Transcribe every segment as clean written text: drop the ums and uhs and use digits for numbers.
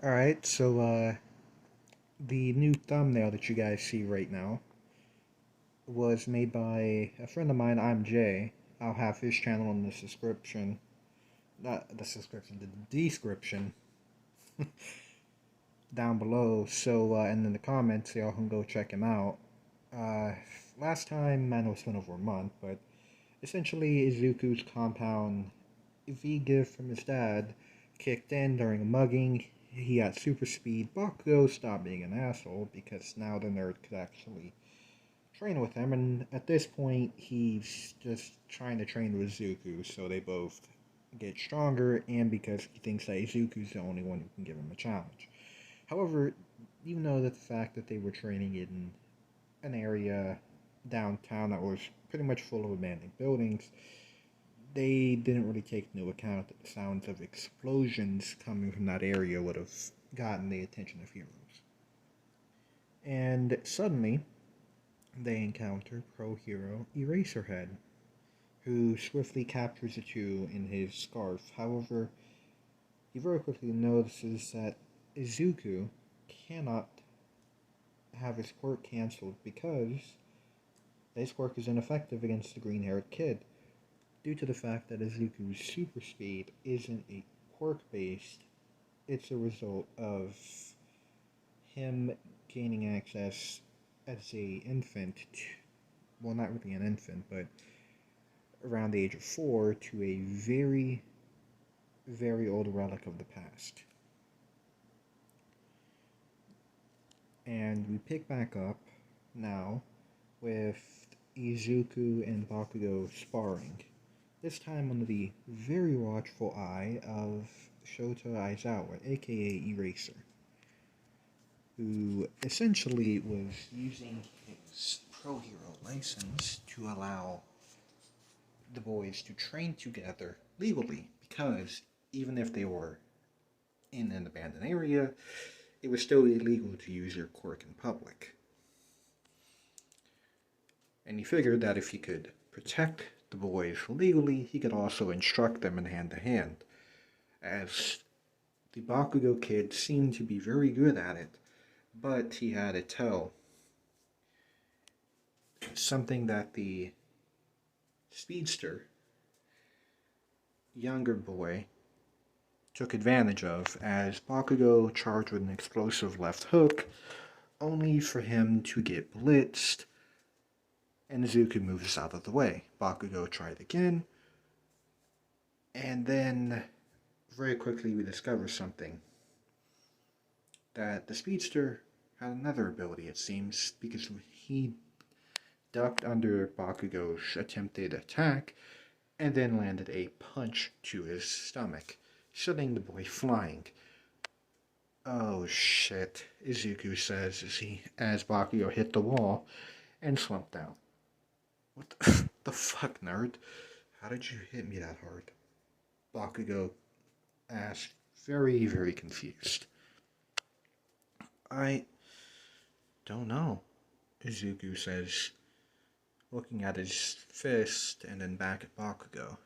Alright, so the new thumbnail that you guys see right now was made by a friend of mine, I'm Jay. I'll have his channel in the description. Not the description, the description down below. And in the comments, y'all can go check him out. Uh, Last time, man, it's been over a month, but essentially, Izuku's compound V gift from his dad kicked in during a mugging. He got super speed. Bakugo stopped being an asshole because now the nerd could actually train with him. And at this point, he's just trying to train with Izuku so they both get stronger, and because he thinks that Izuku's the only one who can give him a challenge. However, even though the fact that they were training in an area downtown that was pretty much full of abandoned buildings, they didn't really take into account that the sounds of explosions coming from that area would have gotten the attention of heroes. And suddenly, they encounter pro hero Eraserhead, who swiftly captures the two in his scarf. However, he very quickly notices that Izuku cannot have his quirk cancelled because his quirk is ineffective against the green haired kid, due to the fact that Izuku's super speed isn't a quirk based, it's a result of him gaining access as a infant, well, not really an infant, but around the age of 4, to a very, very old relic of the past. And we pick back up now with Izuku and Bakugo sparring, this time under the very watchful eye of Shota Aizawa, aka Eraser, who essentially was using his pro hero license to allow the boys to train together legally, because even if they were in an abandoned area, it was still illegal to use your quirk in public. And he figured that if he could protect the boys legally, he could also instruct them in hand to hand, as the Bakugo kid seemed to be very good at it, but he had to tell something that the speedster, younger boy, took advantage of, as Bakugo charged with an explosive left hook, only for him to get blitzed, and Izuku moves out of the way. Bakugo tried again, and then very quickly we discover something. That the speedster had another ability, it seems, because he ducked under Bakugo's attempted attack, and then landed a punch to his stomach, sending the boy flying. Oh shit, Izuku says as Bakugo hit the wall and slumped down. What the fuck, nerd? How did you hit me that hard? Bakugo asked, very, very confused. I don't know, Izuku says, looking at his fist and then back at Bakugo.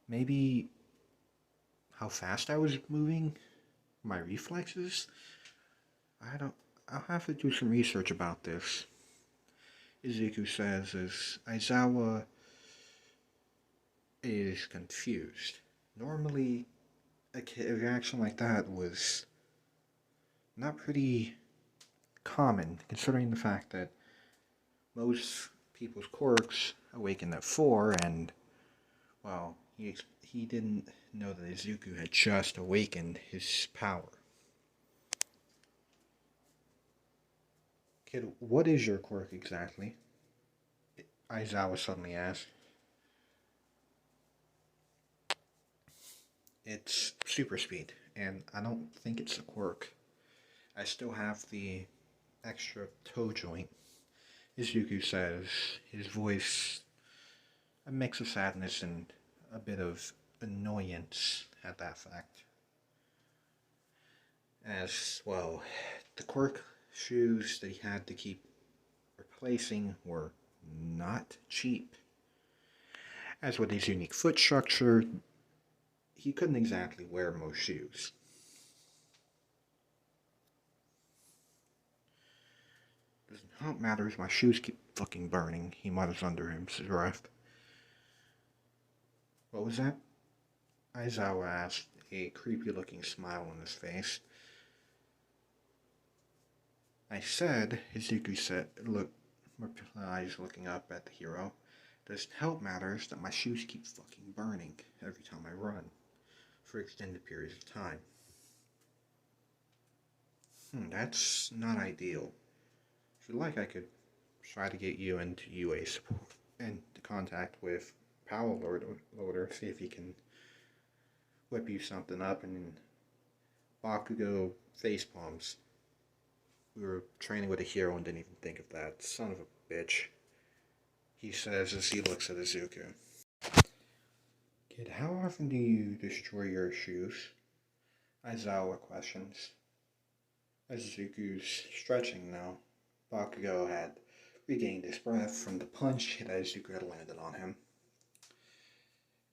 Maybe how fast I was moving? My reflexes? I'll have to do some research about this, Izuku says as Aizawa is confused. Normally, a reaction like that was not pretty common, considering the fact that most people's quirks awaken at 4, and, well, he didn't know that Izuku had just awakened his power. Kid, what is your quirk exactly? Aizawa suddenly asked. It's super speed, and I don't think it's a quirk. I still have the extra toe joint, Izuku says, his voice a mix of sadness and a bit of annoyance at that fact. As well, the quirk shoes that he had to keep replacing were not cheap. As with his unique foot structure, he couldn't exactly wear most shoes. All that matters, my shoes keep fucking burning, he mutters under his breath. What was that? Aizawa asked, a creepy-looking smile on his face. I said, Izuku said, replies looking up at the hero. Does help matters that my shoes keep fucking burning every time I run, for extended periods of time. That's not ideal. If you'd like, I could try to get you into UA support, into contact with Power Loader, see if he can whip you something up, and Bakugo facepalms. We were training with a hero and didn't even think of that. Son of a bitch. He says as he looks at Izuku. Kid, how often do you destroy your shoes? Aizawa questions. As Izuku's stretching now, Bakugo had regained his breath from the punch that Izuku had landed on him,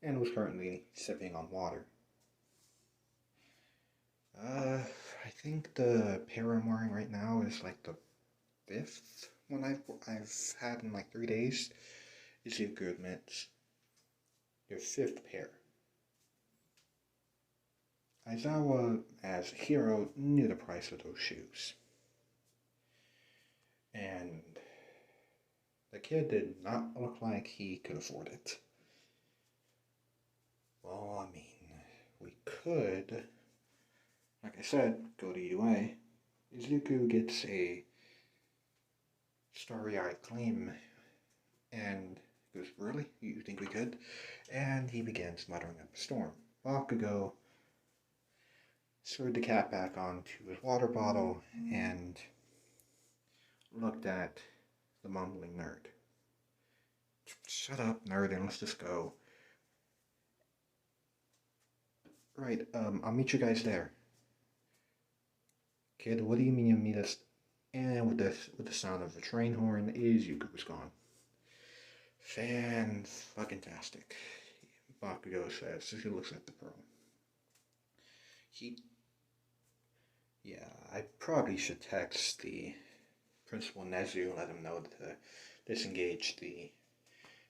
and was currently sipping on water. I think the pair I'm wearing right now is like the 5th one I've had in like 3 days. Izuku admits. Your 5th pair. Aizawa, as a hero, knew the price of those shoes. And the kid did not look like he could afford it. Well, I mean, we could, like I said, go to UA. Izuku gets a starry-eyed gleam and goes, really? You think we could? And he begins muttering up a storm. Bakugo screwed the cap back onto his water bottle and looked at the mumbling nerd. Shut up, nerd, and let's just go. Right, I'll meet you guys there. Kid, what do you mean you meet us? And with the sound of a train horn, Izuku was gone. Fan-fucking-tastic, Bakugo says as he looks at the pearl. Yeah, I probably should text the Principal Nezu, let him know to disengage the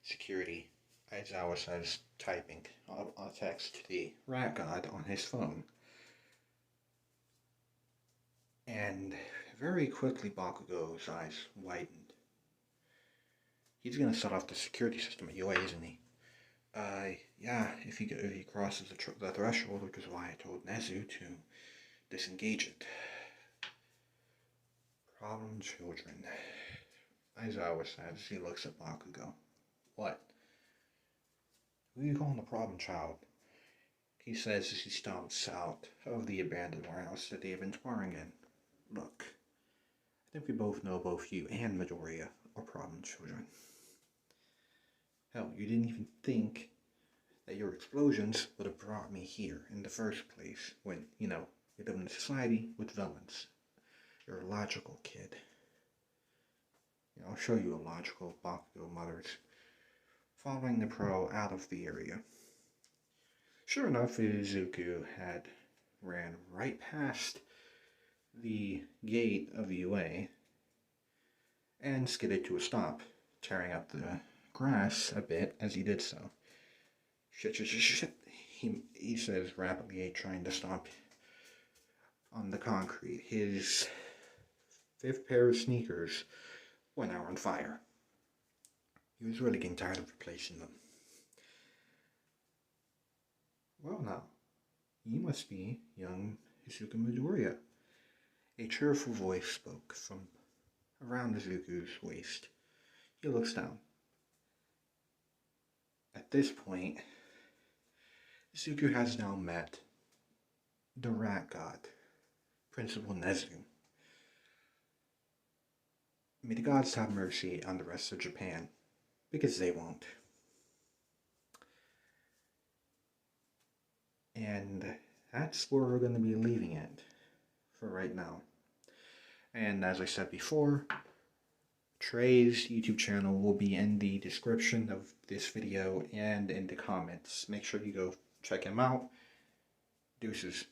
security. Aizawa says, typing a text to the rat god on his phone. And very quickly Bakugo's eyes widened. He's gonna set off the security system at UA, isn't he? Yeah, if he crosses the threshold, which is why I told Nezu to disengage it. Problem children. Aizawa says as he looks at Bakugo. What? Who are you calling the problem child? He says as he stomps out of the abandoned warehouse that they have been sparring in. Look, I think we both know both you and Midoriya are problem children. Hell, you didn't even think that your explosions would have brought me here in the first place when, you live in a society with villains. You're a logical kid. I'll show you a logical, Bakugo mutters, following the pro out of the area. Sure enough, Izuku had ran right past the gate of UA and skidded to a stop, tearing up the grass a bit as he did so. Shit, he says rapidly, trying to stomp on the concrete. His 5th pair of sneakers were now on fire. He was really getting tired of replacing them. Well now, you must be young Izuku Midoriya. A cheerful voice spoke from around Izuku's waist. He looks down. At this point, Izuku has now met the rat god, Principal Nezu. May the gods have mercy on the rest of Japan, because they won't. And that's where we're going to be leaving it for right now. And as I said before, Trey's YouTube channel will be in the description of this video and in the comments. Make sure you go check him out. Deuces.